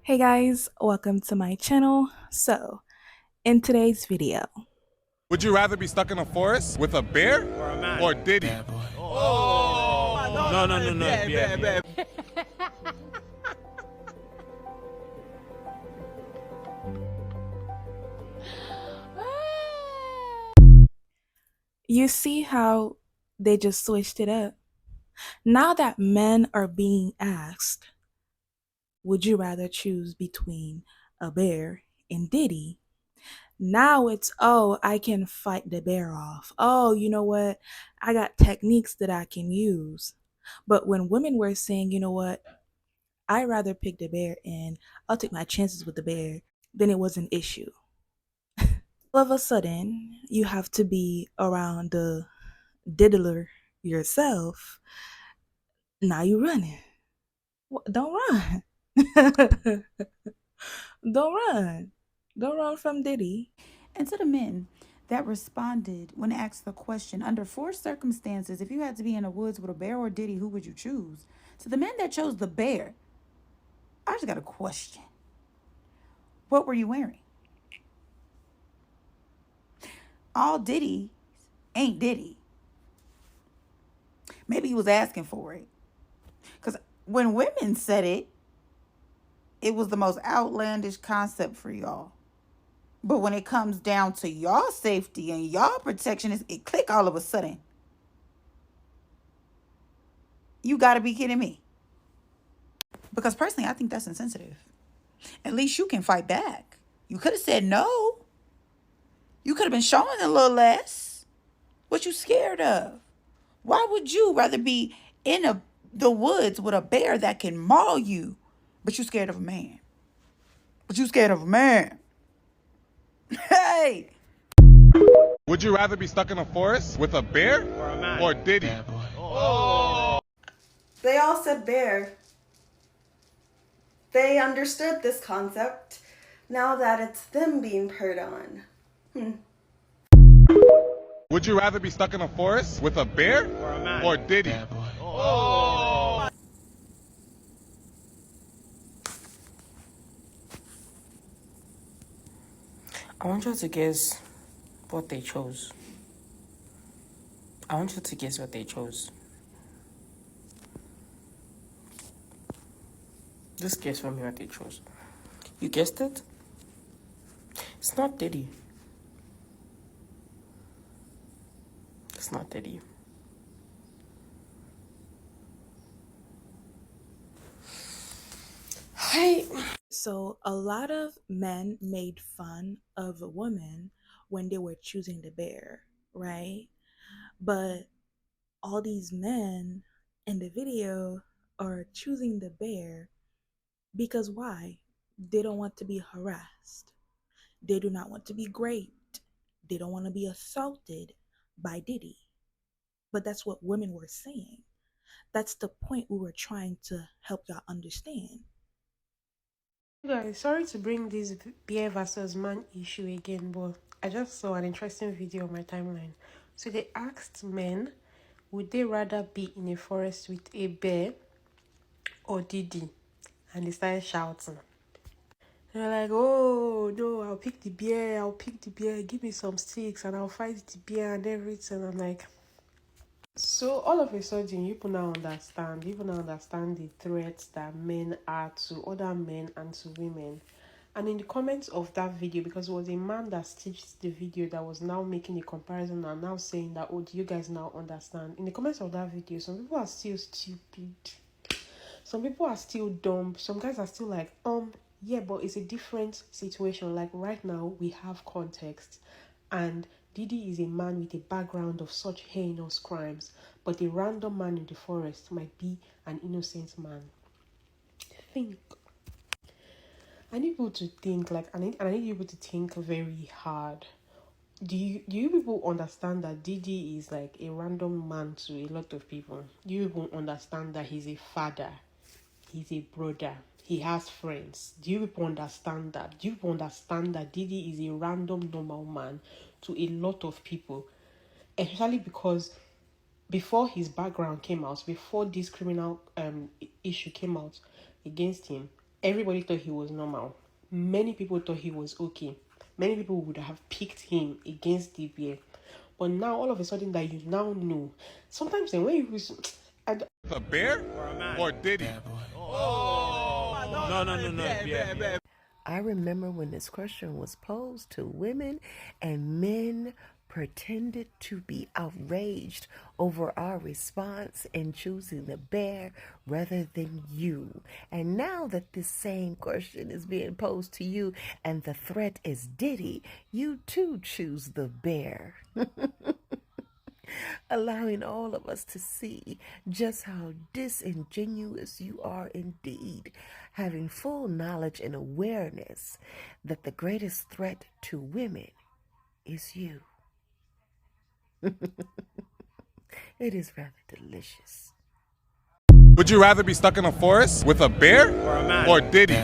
Hey guys, welcome to my channel. So, in today's video, Would you rather be stuck in a forest with a bear Or a man. or Diddy? No. Yeah. you see how they just switched it up? Now that men are being asked, would you rather choose between a bear and Diddy? Now it's, oh, I can fight the bear off. Oh, you know what? I got techniques that I can use. But when women were saying, you know what? I'd rather pick the bear and I'll take my chances with the bear, then it was an issue. All of a sudden, you have to be around the diddler yourself. Now you running. Don't run. Don't run. Don't run from Diddy. And to the men that responded when asked the question, under four circumstances, if you had to be in the woods with a bear or Diddy, who would you choose? To the men that chose the bear, I just got a question. What were you wearing? All Diddy ain't Diddy. Maybe he was asking for it. Because when women said it, it was the most outlandish concept for y'all. But when it comes down to y'all safety and y'all protection, it click all of a sudden. You got to be kidding me. Because personally, I think that's insensitive. At least you can fight back. You could have said no. You could have been showing a little less. What you scared of? Why would you rather be in the woods with a bear that can maul you, but you scared of a man? But you scared of a man. Hey! Would you rather be stuck in a forest with a bear Or a man. or Diddy? They all said bear. They understood this concept now that it's them being purred on. Would you rather be stuck in a forest with a bear Or a man. or Diddy? I want you to guess what they chose. I want you to guess what they chose. Just guess for me what they chose. You guessed it? It's not Diddy. It's not Diddy. Hi. So, a lot of men made fun of women when they were choosing the bear, right? But all these men in the video are choosing the bear because why? They don't want to be harassed. They do not want to be raped. They don't want to be assaulted by Diddy. But that's what women were saying. That's the point we were trying to help y'all understand. Guys, sorry to bring this bear versus man issue again, but I just saw an interesting video on my timeline. So they asked men, would they rather be in a forest with a bear or Diddy? And they started shouting. They're like, oh no, I'll pick the bear, give me some sticks and I'll fight the bear and everything. I'm like, so all of a sudden, you now understand the threats that men are to other men and to women. And in the comments of that video, because it was a man that stitched the video that was now making a comparison and now saying that, oh, do you guys now understand? In the comments of that video, some people are still stupid. Some people are still dumb. Some guys are still like, yeah, but it's a different situation. Like right now, we have context. And Diddy is a man with a background of such heinous crimes, but a random man in the forest might be an innocent man. Think. I need people to think, like, I need people to think very hard. Do you people understand that Diddy is like a random man to a lot of people? Do you people understand that he's a father? He's a brother. He has friends. Do you people understand that? Do you people understand that Diddy is a random normal man to a lot of people? Especially because before his background came out, before this criminal issue came out against him, everybody thought he was normal. Many people thought he was okay. Many people would have picked him against the bear. But now, all of a sudden, that you now know. Sometimes when you... A bear or Diddy? I remember when this question was posed to women, and men pretended to be outraged over our response in choosing the bear rather than you. And now that this same question is being posed to you and the threat is Diddy, you too choose the bear. Allowing all of us to see just how disingenuous you are indeed, having full knowledge and awareness that the greatest threat to women is you. It is rather delicious. Would you rather be stuck in a forest with a bear or Diddy?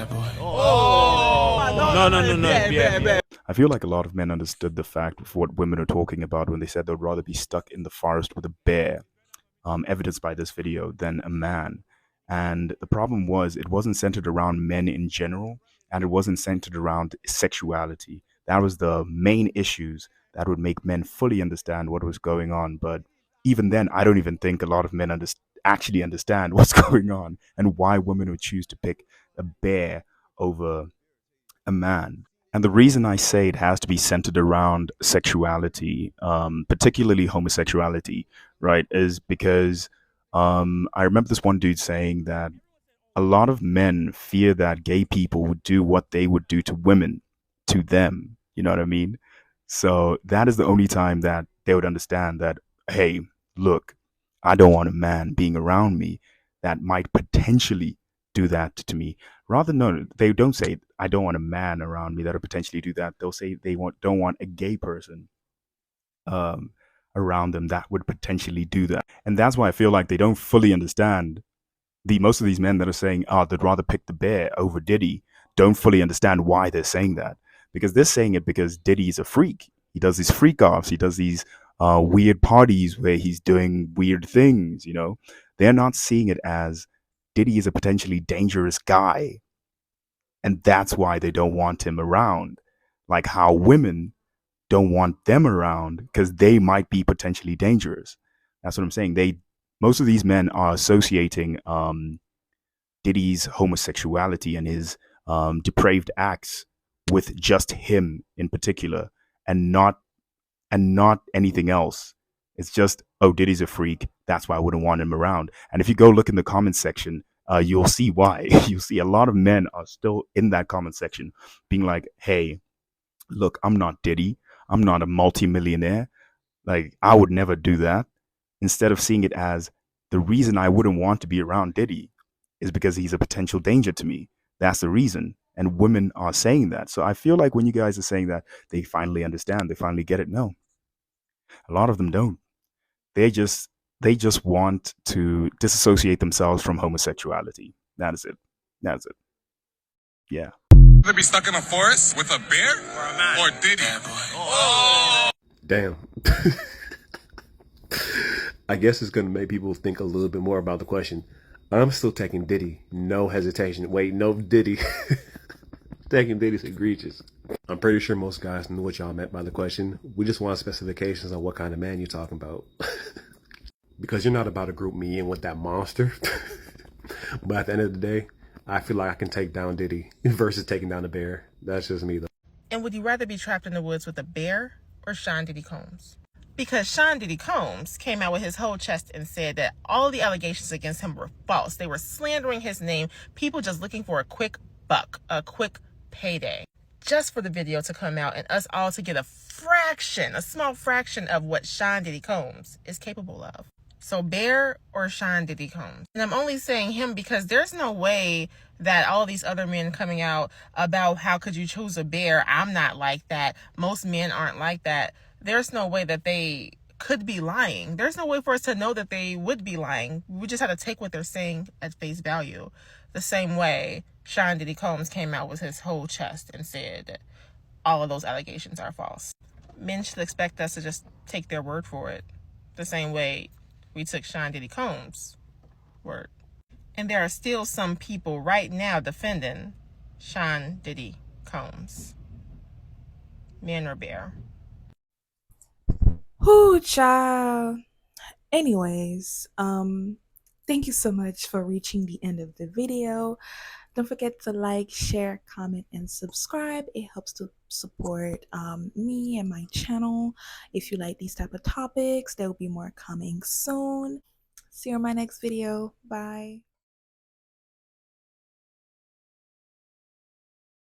I feel like a lot of men understood the fact of what women are talking about when they said they'd rather be stuck in the forest with a bear, evidenced by this video, than a man. And the problem was, it wasn't centered around men in general, and it wasn't centered around sexuality. That was the main issues that would make men fully understand what was going on. But even then, I don't even think a lot of men actually understand what's going on and why women would choose to pick a bear over a man. And the reason I say it has to be centered around sexuality, particularly homosexuality, right, is because I remember this one dude saying that a lot of men fear that gay people would do what they would do to women to them. You know what I mean? So that is the only time that they would understand that, hey, look, I don't want a man being around me that might potentially do that to me. Rather, no, they don't say, I don't want a man around me that will potentially do that. They'll say they don't want a gay person around them that would potentially do that. And that's why I feel like they don't fully understand. Most of these men that are saying, oh, they'd rather pick the bear over Diddy, don't fully understand why they're saying that. Because they're saying it because Diddy is a freak. He does these freak offs. He does these weird parties where he's doing weird things, you know. They're not seeing it as Diddy is a potentially dangerous guy. And that's why they don't want him around. Like how women don't want them around because they might be potentially dangerous. That's what I'm saying. Most of these men are associating Diddy's homosexuality and his depraved acts with just him in particular, and not anything else. It's just, oh, Diddy's a freak. That's why I wouldn't want him around. And if you go look in the comment section, you'll see why. You'll see a lot of men are still in that comment section being like, hey, look, I'm not Diddy. I'm not a multimillionaire. Like, I would never do that. Instead of seeing it as the reason I wouldn't want to be around Diddy is because he's a potential danger to me. That's the reason. And women are saying that. So I feel like when you guys are saying that, they finally understand, they finally get it. No, a lot of them don't. They just want to disassociate themselves from homosexuality. That is it. That's it. Yeah. To be stuck in a forest with a bear or Diddy? Damn. I guess it's going to make people think a little bit more about the question. I'm still taking Diddy. No hesitation. Wait, no Diddy. Taking Diddy's egregious. I'm pretty sure most guys knew what y'all meant by the question. We just want specifications on what kind of man you're talking about. Because you're not about to group me in with that monster. But at the end of the day, I feel like I can take down Diddy versus taking down a bear. That's just me, though. And would you rather be trapped in the woods with a bear or Sean Diddy Combs? Because Sean Diddy Combs came out with his whole chest and said that all the allegations against him were false. They were slandering his name. People just looking for a quick buck, a quick payday. Just for the video to come out and us all to get a small fraction of what Sean Diddy Combs is capable of. So Bear or Sean Diddy Combs? And I'm only saying him because there's no way that all these other men coming out about how could you choose a bear, I'm not like that, most men aren't like that. There's no way that they could be lying. There's no way for us to know that they would be lying. We just have to take what they're saying at face value. The same way Sean Diddy Combs came out with his whole chest and said that all of those allegations are false. Men should expect us to just take their word for it. The same way we took Sean Diddy Combs' word. And there are still some people right now defending Sean Diddy Combs. Man or bear? Whoo, child. Anyways, thank you so much for reaching the end of the video. Don't forget to like, share, comment, and subscribe. It helps to support me and my channel. If you like these type of topics, there will be more coming soon. See you in my next video. Bye.